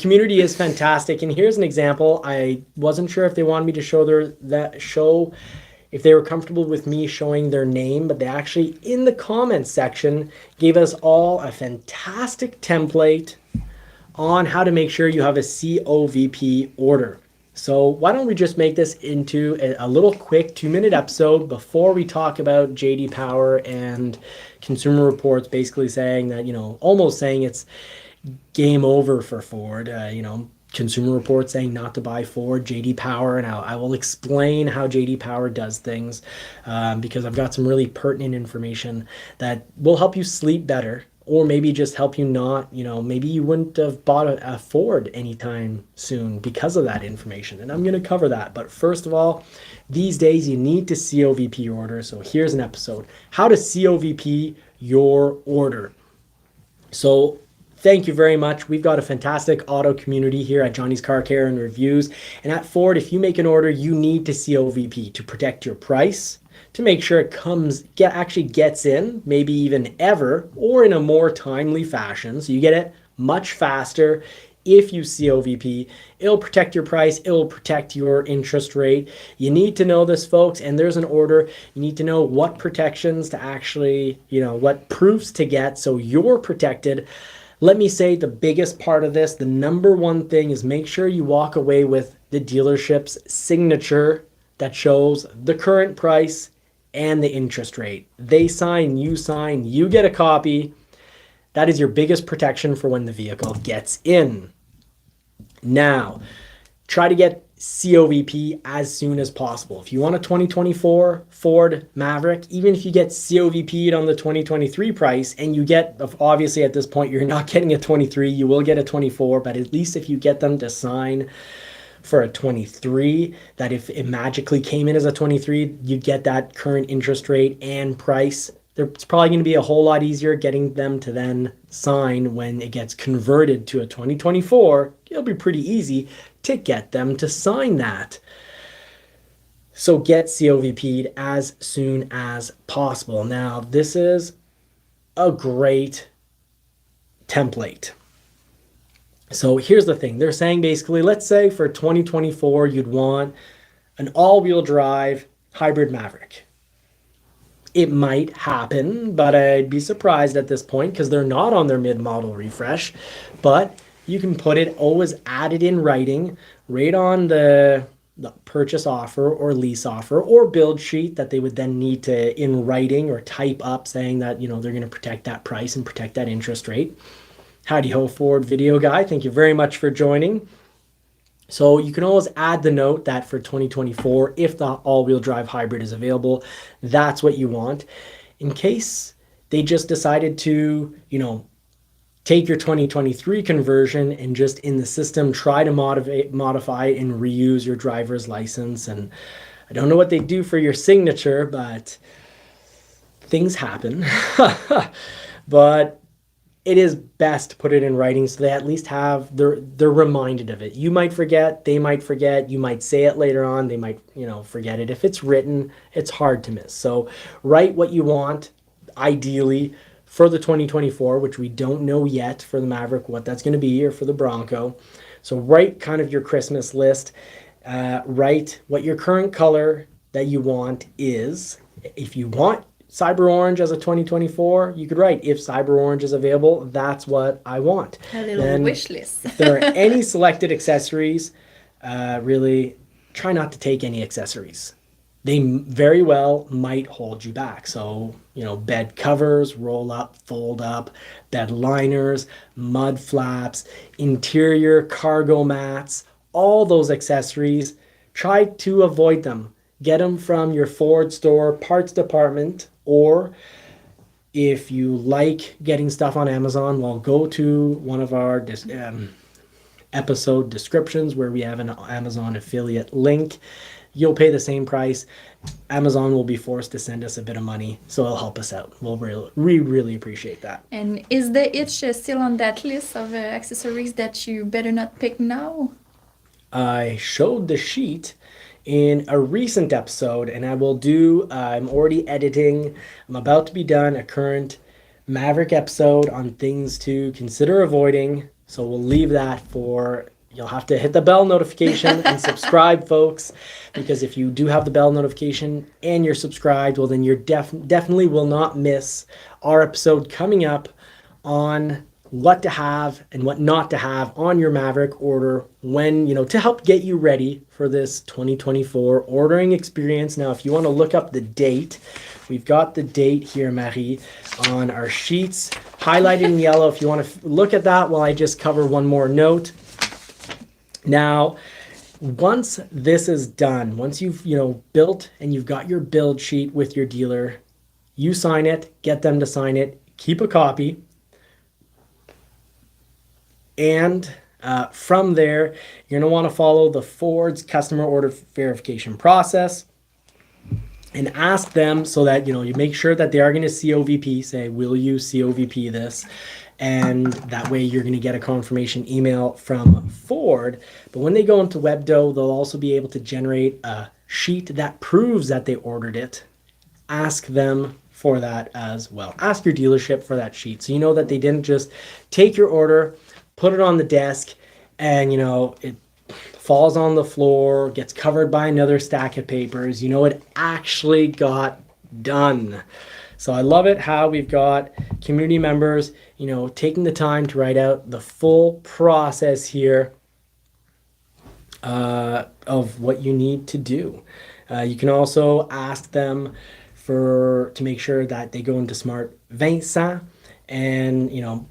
Community is fantastic, and here's an example. I wasn't sure if they wanted me to show if they were comfortable with me showing their name, but they actually in the comments section gave us all a fantastic template on how to make sure you have a COVP order. So why don't we just make this into a little quick 2-minute episode before we talk about JD Power and Consumer Reports basically saying that, almost saying it's game over for Ford. Consumer Reports saying not to buy Ford, JD Power, and I will explain how JD Power does things because I've got some really pertinent information that will help you sleep better, or maybe just help you not, maybe you wouldn't have bought a Ford anytime soon because of that information. And I'm going to cover that. But first of all, these days you need to COVP your order. So here's an episode, how to COVP your order. So thank you very much. We've got a fantastic auto community here at Johnny's Car Care and Reviews. And at Ford, if you make an order, you need to COVP to protect your price, to make sure it actually gets in, maybe even ever, or in a more timely fashion. So you get it much faster if you COVP. It'll protect your price. It'll protect your interest rate. You need to know this, folks, and there's an order. You need to know what protections to actually, what proofs to get so you're protected. Let me say the biggest part of this, the number one thing is make sure you walk away with the dealership's signature that shows the current price and the interest rate. They sign, you get a copy. That is your biggest protection for when the vehicle gets in. Now, try to get COVP as soon as possible. If you want a 2024 Ford Maverick, even if you get COVP'd on the 2023 price and you get, obviously at this point, you're not getting a 23, you will get a 24, but at least if you get them to sign for a 23, that if it magically came in as a 23, you'd get that current interest rate and price. It's probably going to be a whole lot easier getting them to then sign when it gets converted to a 2024. It'll be pretty easy to get them to sign that. So get COVP'd as soon as possible. Now, this is a great template. So here's the thing. They're saying basically, let's say for 2024, you'd want an all-wheel drive hybrid Maverick. It might happen, but I'd be surprised at this point because they're not on their mid-model refresh. But you can put it, always add it in writing, right on the purchase offer or lease offer or build sheet that they would then need to, in writing or type up saying that, they're going to protect that price and protect that interest rate. Howdy ho, Ford video guy. Thank you very much for joining. So you can always add the note that for 2024, if the all-wheel drive hybrid is available, that's what you want. In case they just decided to, take your 2023 conversion and just in the system try to modify and reuse your driver's license. And I don't know what they do for your signature, but things happen. But it is best to put it in writing so they at least they're reminded of it. You might forget, they might forget, you might say it later on, they might, forget it. If it's written, it's hard to miss. So write what you want, ideally, for the 2024, which we don't know yet for the Maverick, what that's going to be, or for the Bronco. So write kind of your Christmas list. Write what your current color that you want is. If you want Cyber Orange as a 2024, you could write, if Cyber Orange is available, that's what I want. A little wish list. If there are any selected accessories, really try not to take any accessories. They very well might hold you back. So, bed covers, roll up, fold up, bed liners, mud flaps, interior cargo mats, all those accessories, try to avoid them. Get them from your Ford store parts department, or if you like getting stuff on Amazon, well, go to one of our episode descriptions where we have an Amazon affiliate link. You'll pay the same price. Amazon will be forced to send us a bit of money, so it'll help us out. We really appreciate that. And is the itch still on that list of accessories that you better not pick now? I showed the sheet in a recent episode, and I'm already editing. I'm about to be done a current Maverick episode on things to consider avoiding So we'll leave that for, you'll have to hit the bell notification and subscribe, folks, because if you do have the bell notification and you're subscribed, well, then you're definitely will not miss our episode coming up on what to have and what not to have on your Maverick order when, to help get you ready for this 2024 ordering experience. Now, if you want to look up the date, we've got the date here, Marie, on our sheets, highlighted in yellow. If you want to look at that while I just cover one more note. Now, once this is done, once you've, built and you've got your build sheet with your dealer, you sign it, get them to sign it, keep a copy. And from there, you're going to want to follow the Ford's customer order verification process and ask them so that, you make sure that they are going to COVP, say, will you COVP this? And that way you're going to get a confirmation email from Ford. But when they go into Webdo, they'll also be able to generate a sheet that proves that they ordered it. Ask them for that as well. Ask your dealership for that sheet. So you know that they didn't just take your order, put it on the desk, and it falls on the floor, gets covered by another stack of papers. It actually got done. So I love it how we've got community members, taking the time to write out the full process here of what you need to do. You can also ask them to make sure that they go into Smart Vincent and,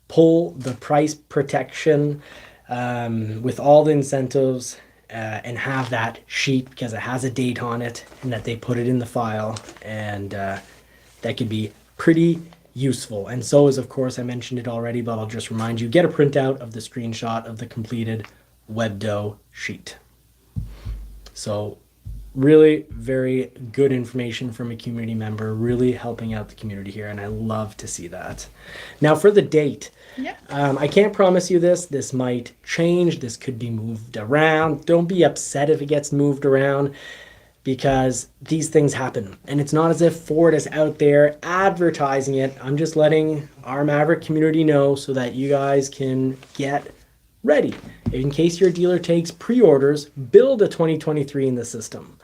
pull the price protection with all the incentives and have that sheet because it has a date on it and that they put it in the file, and that could be pretty useful. And so is, of course, I mentioned it already, but I'll just remind you, get a printout of the screenshot of the completed Webdo sheet. So really very good information from a community member, really helping out the community here, and I love to see that. Now for the date, I can't promise you this. This might change. This could be moved around. Don't be upset if it gets moved around, because these things happen. And it's not as if Ford is out there advertising it. I'm just letting our Maverick community know so that you guys can get ready. In case your dealer takes pre-orders, build a 2023 in the system.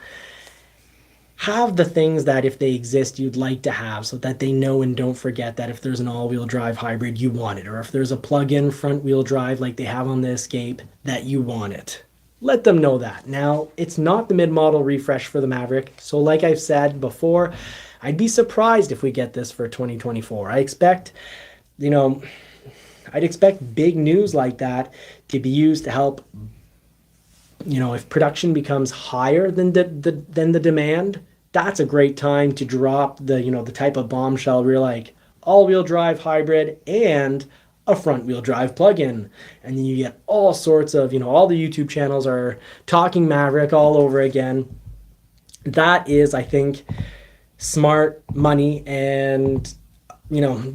Have the things that, if they exist, you'd like to have, so that they know and don't forget that if there's an all-wheel drive hybrid, you want it. Or if there's a plug-in front-wheel drive like they have on the Escape, that you want it. Let them know that. Now, it's not the mid-model refresh for the Maverick, so like I've said before, I'd be surprised if we get this for 2024. I expect, I'd expect big news like that to be used to help, if production becomes higher than the demand, that's a great time to drop the type of bombshell where you're like, all-wheel drive hybrid and a front-wheel drive plug-in. And then you get all sorts of, all the YouTube channels are talking Maverick all over again. That is, I think, smart money and,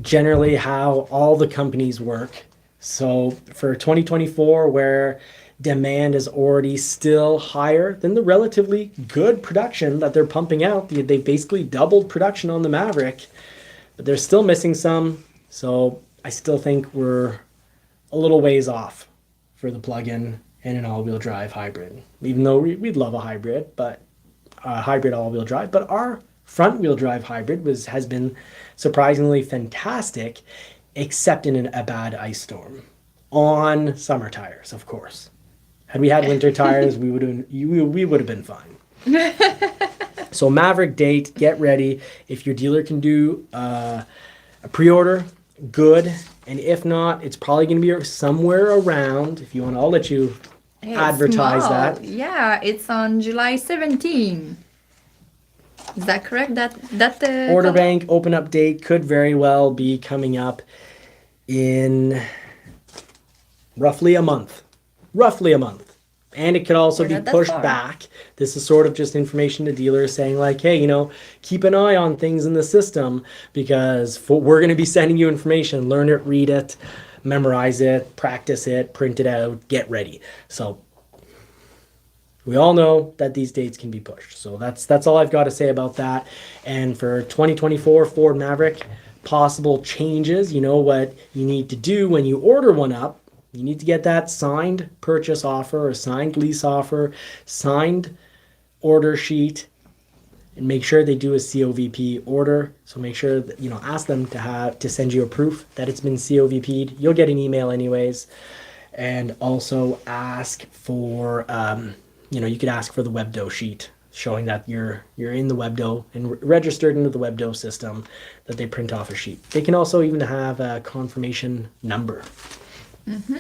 generally how all the companies work. So for 2024, where demand is already still higher than the relatively good production that they're pumping out. They basically doubled production on the Maverick, but they're still missing some. So I still think we're a little ways off for the plug-in and an all-wheel drive hybrid, even though we'd love a hybrid, but a hybrid all-wheel drive. But our front-wheel drive hybrid has been surprisingly fantastic, except in a bad ice storm on summer tires, of course. Had we had winter tires, we would have been fine. So Maverick date, get ready. If your dealer can do a pre-order, good. And if not, it's probably going to be somewhere around. If you want, I'll let you advertise that. Yeah, it's on July 17. Is that correct? That Order bank open up date could very well be coming up in roughly a month. And it could also be pushed back. This is sort of just information to dealers saying like, hey, keep an eye on things in the system, because we're going to be sending you information. Learn it, read it, memorize it, practice it, print it out, get ready. So we all know that these dates can be pushed. So that's all I've got to say about that. And for 2024 Ford Maverick, possible changes, what you need to do when you order one up You need to get that signed purchase offer or signed lease offer, signed order sheet, and make sure they do a COVP order. So make sure that, ask them to send you a proof that it's been COVP'd. You'll get an email anyways. And also ask for, you could ask for the WebDo sheet showing that you're in the WebDo and registered into the WebDo system, that they print off a sheet. They can also even have a confirmation number. Mm-hmm.